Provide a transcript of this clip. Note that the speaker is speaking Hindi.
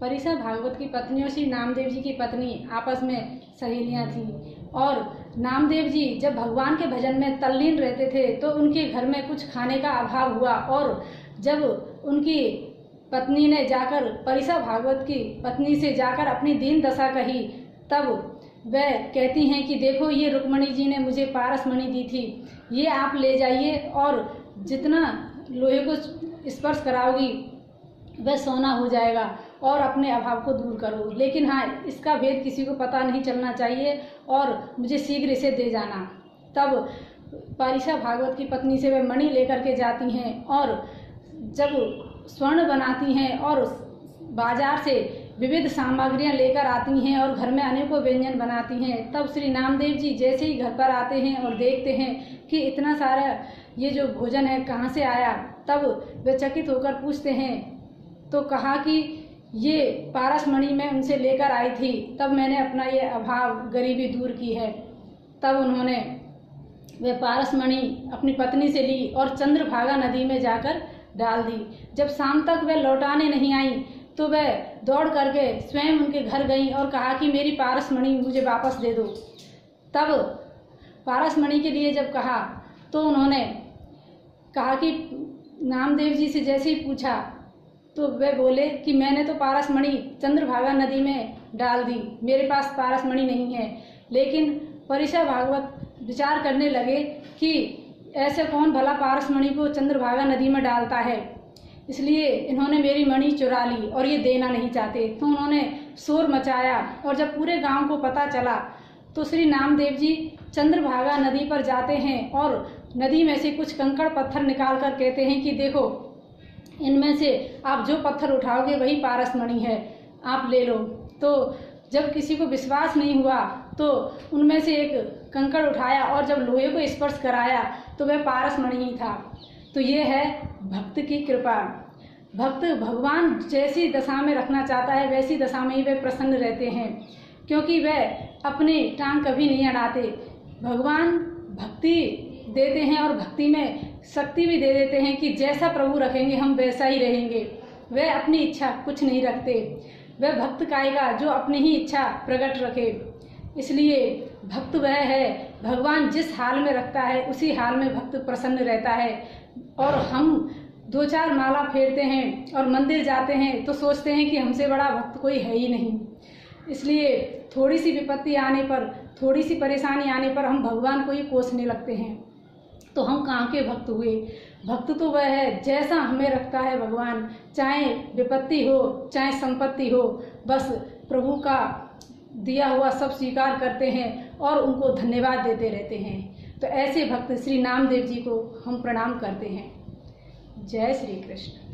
परिसा भागवत की पत्नियों श्री नामदेव जी की पत्नी आपस में सहेलियां थीं और नामदेव जी जब भगवान के भजन में तल्लीन रहते थे तो उनके घर में कुछ खाने का अभाव हुआ और जब उनकी पत्नी ने जाकर परिसा भागवत की पत्नी से जाकर अपनी दीन दशा कही तब वह कहती हैं कि देखो ये रुक्मणी जी ने मुझे पारस मणि दी थी, ये आप ले जाइए और जितना लोहे को स्पर्श कराओगी वह सोना हो जाएगा और अपने अभाव को दूर करो, लेकिन हाँ इसका भेद किसी को पता नहीं चलना चाहिए और मुझे शीघ्र इसे दे जाना। तब परिसा भागवत की पत्नी से वे मणि लेकर के जाती हैं और जब स्वर्ण बनाती हैं और बाजार से विविध सामग्रियां लेकर आती हैं और घर में अनेकों व्यंजन बनाती हैं, तब श्री नामदेव जी जैसे ही घर पर आते हैं और देखते हैं कि इतना सारा ये जो भोजन है कहाँ से आया, तब वे चकित होकर पूछते हैं। तो कहा कि ये पारस मणि मैं उनसे लेकर आई थी, तब मैंने अपना ये अभाव गरीबी दूर की है। तब उन्होंने वे पारस मणि अपनी पत्नी से ली और चंद्रभागा नदी में जाकर डाल दी। जब शाम तक वह लौटाने नहीं आई तो वह दौड़ करके स्वयं उनके घर गई और कहा कि मेरी पारस मणि मुझे वापस दे दो। तब पारस मणि के लिए जब कहा तो उन्होंने कहा कि नामदेव जी से जैसे ही पूछा तो वे बोले कि मैंने तो पारस मणि चंद्रभागा नदी में डाल दी, मेरे पास पारस मणि नहीं है। लेकिन परिसा भागवत विचार करने लगे कि ऐसे कौन भला पारस मणि को चंद्रभागा नदी में डालता है, इसलिए इन्होंने मेरी मणि चुरा ली और ये देना नहीं चाहते। तो उन्होंने शोर मचाया और जब पूरे गांव को पता चला तो श्री नामदेव जी चंद्रभागा नदी पर जाते हैं और नदी में से कुछ कंकड़ पत्थर निकाल कर कहते हैं कि देखो इनमें से आप जो पत्थर उठाओगे वही पारस मणि है, आप ले लो। तो जब किसी को विश्वास नहीं हुआ तो उनमें से एक कंकड़ उठाया और जब लोहे को स्पर्श कराया तो वह पारस मणि ही था। तो ये है भक्त की कृपा। भक्त भगवान जैसी दशा में रखना चाहता है वैसी दशा में ही वे प्रसन्न रहते हैं, क्योंकि वह अपनी टांग कभी नहीं अड़ाते। भगवान भक्ति देते हैं और भक्ति में शक्ति भी दे देते हैं कि जैसा प्रभु रखेंगे हम वैसा ही रहेंगे। वह अपनी इच्छा कुछ नहीं रखते, वह भक्त कायेगा जो अपनी ही इच्छा प्रकट रखे। इसलिए भक्त वह है भगवान जिस हाल में रखता है उसी हाल में भक्त प्रसन्न रहता है। और हम दो चार माला फेरते हैं और मंदिर जाते हैं तो सोचते हैं कि हमसे बड़ा भक्त कोई है ही नहीं। इसलिए थोड़ी सी विपत्ति आने पर, थोड़ी सी परेशानी आने पर हम भगवान को ही कोसने लगते हैं, तो हम कहाँ के भक्त हुए। भक्त तो वह है जैसा हमें रखता है भगवान, चाहे विपत्ति हो चाहे संपत्ति हो, बस प्रभु का दिया हुआ सब स्वीकार करते हैं और उनको धन्यवाद देते रहते हैं। तो ऐसे भक्त श्री नामदेव जी को हम प्रणाम करते हैं। जय श्री कृष्ण।